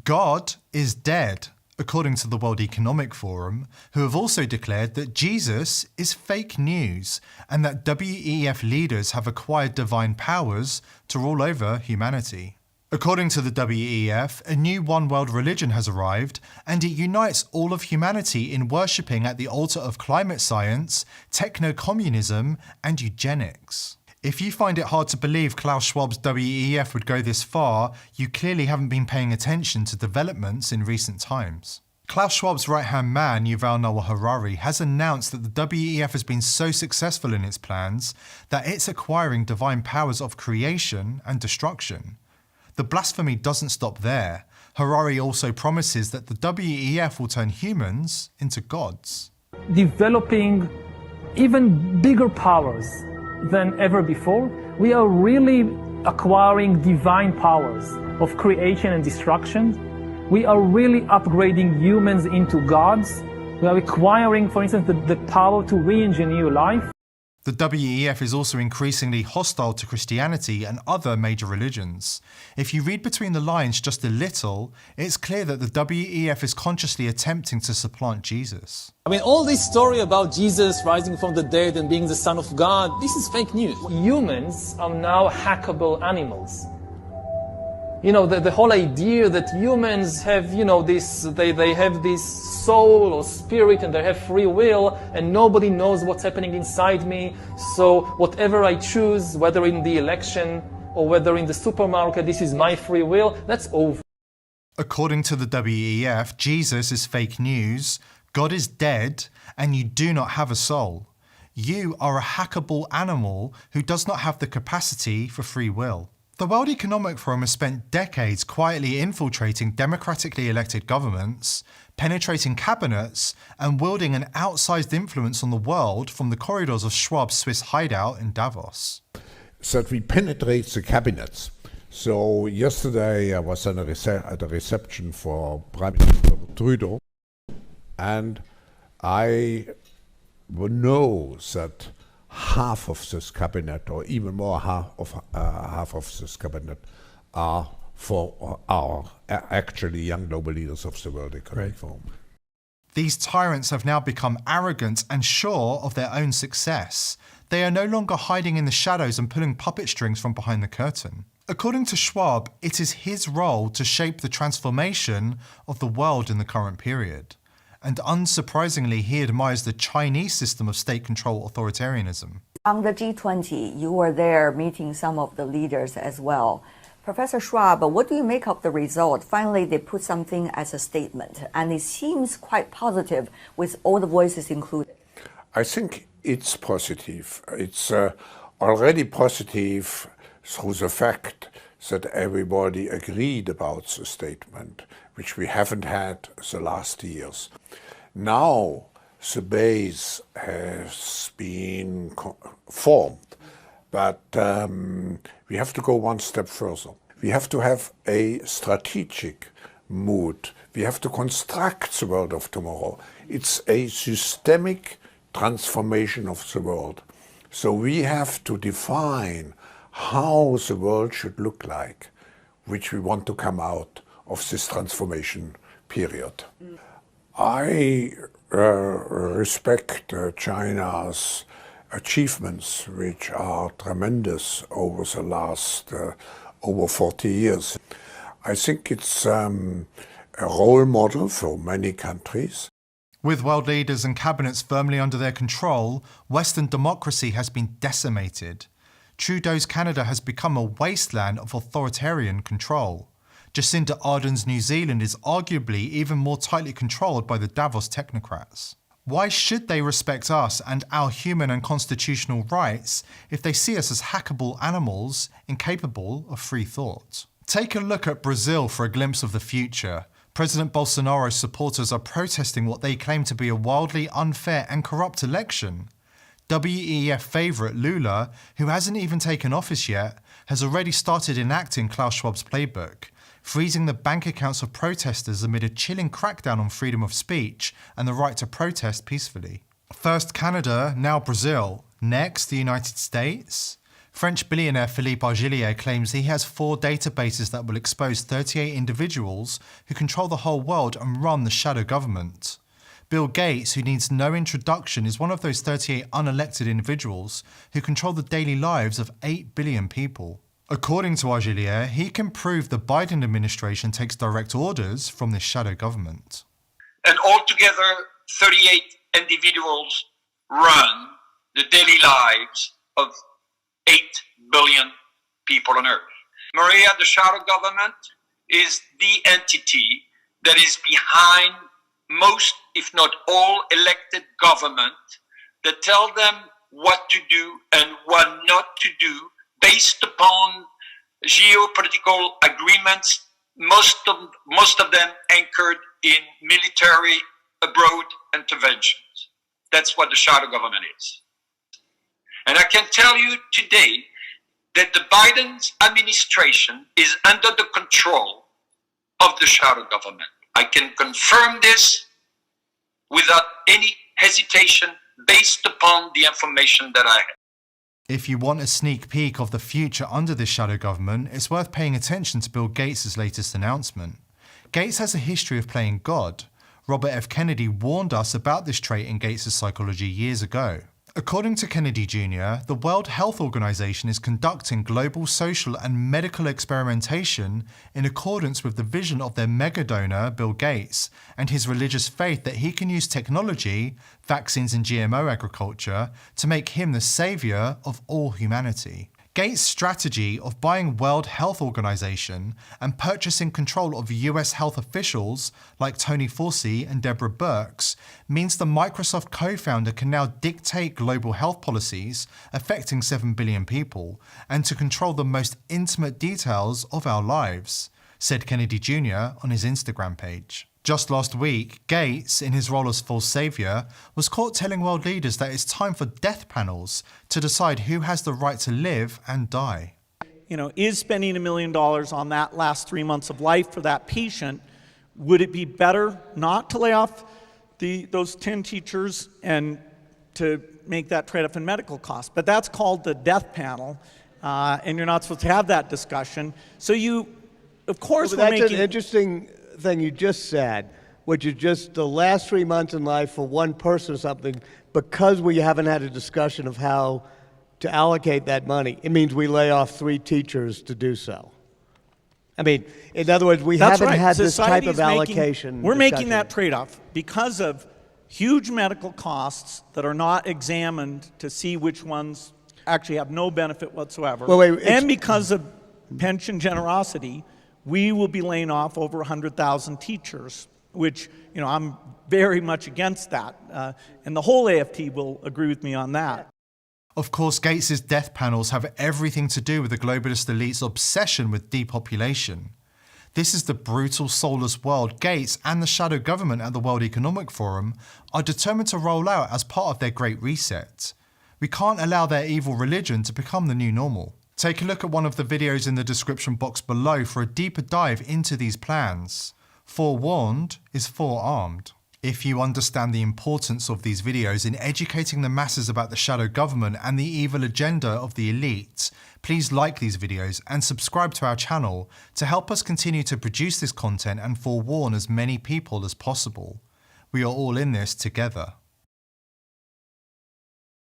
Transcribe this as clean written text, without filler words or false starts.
God is dead, according to the World Economic Forum, who have also declared that Jesus is fake news and that WEF leaders have acquired divine powers to rule over humanity. According to the WEF, a new one world religion has arrived, and it unites all of humanity in worshipping at the altar of climate science, techno-communism, and eugenics. If you find it hard to believe Klaus Schwab's WEF would go this far, you clearly haven't been paying attention to developments in recent times. Klaus Schwab's right-hand man, Yuval Noah Harari, has announced that the WEF has been so successful in its plans that it's acquiring divine powers of creation and destruction. The blasphemy doesn't stop there. Harari also promises that the WEF will turn humans into gods. Developing even bigger powers than ever before, we are really acquiring divine powers of creation and destruction. We are really upgrading humans into gods. We are acquiring, for instance, the power to re-engineer life. The WEF is also increasingly hostile to Christianity and other major religions. If you read between the lines just a little, it's clear that the WEF is consciously attempting to supplant Jesus. I mean, all this story about Jesus rising from the dead and being the Son of God, this is fake news. Humans are now hackable animals. You know, the whole idea that humans have, they have this soul or spirit and they have free will and nobody knows what's happening inside me. So whatever I choose, whether in the election or whether in the supermarket, this is my free will, that's over. According to the WEF, Jesus is fake news, God is dead, and you do not have a soul. You are a hackable animal who does not have the capacity for free will. The World Economic Forum has spent decades quietly infiltrating democratically elected governments, penetrating cabinets, and wielding an outsized influence on the world from the corridors of Schwab's Swiss hideout in Davos. That we penetrate the cabinets. So yesterday I was at a reception for Prime Minister Trudeau, and I know that half of this cabinet, or even more, half of this cabinet, are actually young global leaders of the World Economic Forum. These tyrants have now become arrogant and sure of their own success. They are no longer hiding in the shadows and pulling puppet strings from behind the curtain. According to Schwab, it is his role to shape the transformation of the world in the current period. And unsurprisingly, he admires the Chinese system of state control authoritarianism. On the G20, you were there meeting some of the leaders as well. Professor Schwab, what do you make of the result? Finally, they put something as a statement, and it seems quite positive with all the voices included. I think it's positive. It's already positive through the fact that everybody agreed about the statement, which we haven't had the last years. Now the base has been formed, but we have to go one step further. We have to have a strategic mood. We have to construct the world of tomorrow. It's a systemic transformation of the world. So we have to define how the world should look like, which we want to come out of this transformation period. I respect China's achievements, which are tremendous over the last over 40 years. I think it's a role model for many countries. With world leaders and cabinets firmly under their control, Western democracy has been decimated. Trudeau's Canada has become a wasteland of authoritarian control. Jacinda Ardern's New Zealand is arguably even more tightly controlled by the Davos technocrats. Why should they respect us and our human and constitutional rights if they see us as hackable animals incapable of free thought? Take a look at Brazil for a glimpse of the future. President Bolsonaro's supporters are protesting what they claim to be a wildly unfair and corrupt election. WEF favourite Lula, who hasn't even taken office yet, has already started enacting Klaus Schwab's playbook, freezing the bank accounts of protesters amid a chilling crackdown on freedom of speech and the right to protest peacefully. First Canada, now Brazil. Next, the United States. French billionaire Philippe Argilier claims he has 4 databases that will expose 38 individuals who control the whole world and run the shadow government. Bill Gates, who needs no introduction, is one of those 38 unelected individuals who control the daily lives of 8 billion people. According to Argilier, he can prove the Biden administration takes direct orders from this shadow government. And altogether, 38 individuals run the daily lives of 8 billion people on Earth. Maria, the shadow government is the entity that is behind most, if not all, elected government that tell them what to do and what not to do based upon geopolitical agreements, most of them anchored in military abroad interventions. That's what the shadow government is. And I can tell you today that the Biden administration is under the control of the shadow government. I can confirm this without any hesitation based upon the information that I have. If you want a sneak peek of the future under this shadow government, it's worth paying attention to Bill Gates' latest announcement. Gates has a history of playing God. Robert F. Kennedy warned us about this trait in Gates' psychology years ago. According to Kennedy Jr., the World Health Organization is conducting global social and medical experimentation in accordance with the vision of their mega donor, Bill Gates, and his religious faith that he can use technology, vaccines and GMO agriculture to make him the savior of all humanity. Gates' strategy of buying World Health Organization and purchasing control of US health officials like Tony Fauci and Deborah Birx means the Microsoft co-founder can now dictate global health policies affecting 7 billion people and to control the most intimate details of our lives, said Kennedy Jr. on his Instagram page. Just last week, Gates, in his role as false savior, was caught telling world leaders that it's time for death panels to decide who has the right to live and die. Is spending $1 million on that last 3 months of life for that patient, would it be better not to lay off those 10 teachers and to make that trade-off in medical costs? But that's called the death panel, and you're not supposed to have that discussion. So of course, well, that's an interesting thing you just said, which is just the last 3 months in life for one person or something, because we haven't had a discussion of how to allocate that money. It means we lay off 3 teachers to do so. I mean, in other words, we haven't had this type of allocation. We're making that trade-off because of huge medical costs that are not examined to see which ones actually have no benefit whatsoever. And because of pension generosity, we will be laying off over 100,000 teachers, which, I'm very much against that. And the whole AFT will agree with me on that. Of course, Gates' death panels have everything to do with the globalist elite's obsession with depopulation. This is the brutal, soulless world Gates and the shadow government at the World Economic Forum are determined to roll out as part of their Great Reset. We can't allow their evil religion to become the new normal. Take a look at one of the videos in the description box below for a deeper dive into these plans. Forewarned is forearmed. If you understand the importance of these videos in educating the masses about the shadow government and the evil agenda of the elite, please like these videos and subscribe to our channel to help us continue to produce this content and forewarn as many people as possible. We are all in this together.